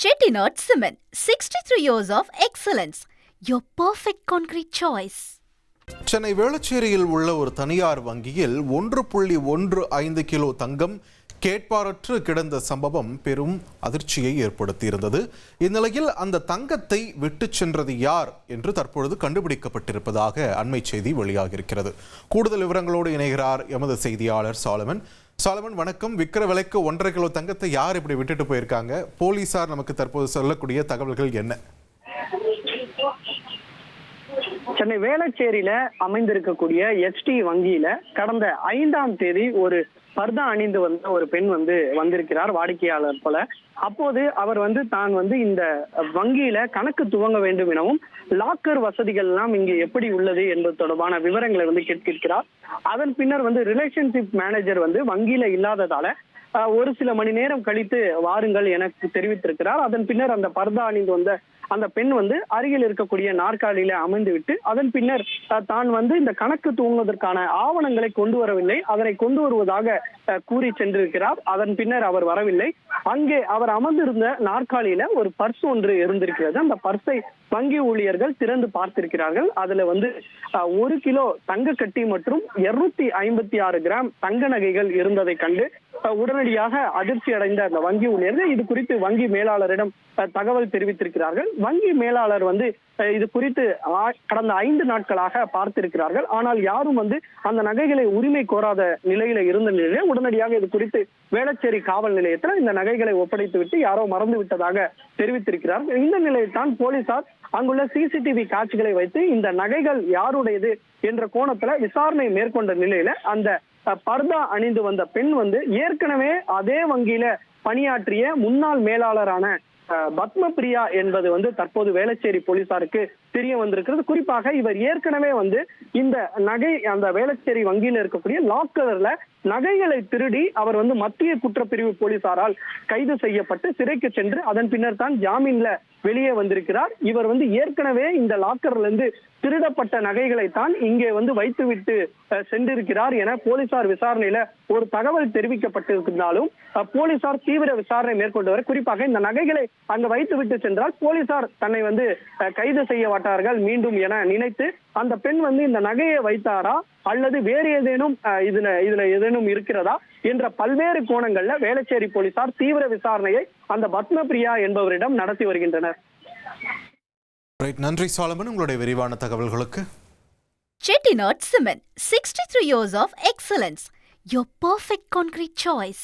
Chettinad Cement, 63 years of excellence. Your perfect concrete choice. Chennai வேளச்சேரியில் உள்ள ஒரு தனியார் வங்கியில் 1.15 கிலோ தங்கம் கேட்பாரற்று கிடந்த சம்பவம் பெரும் அதிர்ச்சியை ஏற்படுத்தியிருந்தது. இந்நிலையில் அந்த தங்கத்தை விட்டு சென்றது யார் என்று தற்பொழுது கண்டுபிடிக்கப்பட்டிருப்பதாக அண்மை செய்தி வெளியாகியிருக்கிறது. கூடுதல் விவரங்களோடு இணைகிறார் எமது செய்தியாளர் சாலமன். வணக்கம். விற்கிற விலைக்கு 1.5 கிலோ தங்கத்தை யார் இப்படி விட்டுட்டு போயிருக்காங்க? போலீசார் நமக்கு தற்போது சொல்லக்கூடிய தகவல்கள் என்ன? சென்னை வேளச்சேரியில அமைந்திருக்கக்கூடிய HT வங்கியில கடந்த 5ஆம் தேதி ஒரு பர்தா அணிந்து வந்த ஒரு பெண் வந்திருக்கிறார் வாடிக்கையாளர் போல. அப்போது அவர் தான் இந்த வங்கியில கணக்கு துவங்க வேண்டும் எனவும் லாக்கர் வசதிகள் எல்லாம் இங்கு எப்படி உள்ளது என்பது தொடர்பான விவரங்களை கேட்கிறார். அதன் பின்னர் ரிலேஷன்ஷிப் மேனேஜர் வங்கியில இல்லாததால ஒரு சில மணி நேரம் கழித்து வாருங்கள் எனக்கு தெரிவித்திருக்கிறார். அதன் பின்னர் அந்த பர்தா அணிந்து வந்த அந்த பெண் அருகில் இருக்கக்கூடிய நாற்காலியில அமர்ந்து விட்டு அதன் பின்னர் தான் இந்த கணக்கு துவங்குவதற்கான ஆவணங்களை கொண்டு வரவில்லை, அதனை கொண்டு வருவதாக கூறி சென்றிருக்கிறார். அதன் பின்னர் அவர் வரவில்லை. அங்கே அவர் அமர்ந்திருந்த நாற்காலியில ஒரு பர்ஸ் ஒன்று இருந்திருக்கிறது. அந்த பர்ஸை வங்கி ஊழியர்கள் திறந்து பார்த்திருக்கிறார்கள். அதுல 1 கிலோ தங்க கட்டி மற்றும் 256 கிராம் தங்க நகைகள் இருந்ததை கண்டு உடனடியாக அதிர்ச்சி அடைந்த அந்த வங்கி ஊழியர்கள் இது குறித்து வங்கி மேலாளரிடம் தகவல் தெரிவித்திருக்கிறார்கள். வங்கி மேலாளர் இது குறித்து கடந்த 5 நாட்களாக பார்த்திருக்கிறார்கள். ஆனால் யாரும் அந்த நகைகளை உரிமை கோராத நிலையில இருந்த நிலையில உடனடியாக இது குறித்து வேளச்சேரி காவல் நிலையத்தில் இந்த நகைகளை ஒப்படைத்து விட்டு யாரோ மறந்து விட்டதாக தெரிவித்திருக்கிறார்கள். இந்த நிலையில் தான் போலீசார் அங்குள்ள CCTV காட்சிகளை வைத்து இந்த நகைகள் யாருடையது என்ற கோணத்துல விசாரணை மேற்கொண்ட நிலையில அந்த பர்தா அணிந்து வந்த பெண் ஏற்கனவே அதே வங்கியில பணியாற்றிய முன்னாள் மேலாளரான பத்மபிரியா என்பது தற்போது வேளச்சேரி போலீசாருக்கு தெரிய வந்திருக்கிறது. குறிப்பாக இவர் ஏற்கனவே இந்த நகை அந்த வேளச்சேரி வங்கியில இருக்கக்கூடிய லாக்கர்ல நகைகளை திருடி அவர் மத்திய குற்றப்பிரிவு போலீசாரால் கைது செய்யப்பட்டு சிறைக்கு சென்று அதன் பின்னர் தான் ஜாமீன்ல வெளியே வந்திருக்கிறார். இவர் ஏற்கனவே இந்த லாக்கர்ல இருந்து திருடப்பட்ட நகைகளை தான் இங்கே வைத்துவிட்டு சென்றிருக்கிறார் என போலீசார் விசாரணையில ஒரு தகவல் தெரிவிக்கப்பட்டிருந்தாலும் போலீசார் தீவிர விசாரணை மேற்கொண்டு வர குறிப்பாக இந்த நகைகளை அங்க வைத்துவிட்டு சென்றால் போலீசார் தன்னை கைது செய்ய மாட்டார்கள் மீண்டும் என நினைத்து அந்த பெண் இந்த நகையை வைத்தாரா அல்லது வேறு ஏதேனும் இதுல ஏதேனும் இருக்கிறதா என்ற பல்வேறு கோணங்கள்ல வேளச்சேரி போலீசார் தீவிர விசாரணையை அந்த பத்மபிரியா என்பவரிடம் நடத்தி வருகின்றனர். நன்றி சாலமன், உங்களுடைய விரிவான தகவல்களுக்கு. Chettinad Cement, 63 years of excellence. Your perfect concrete choice.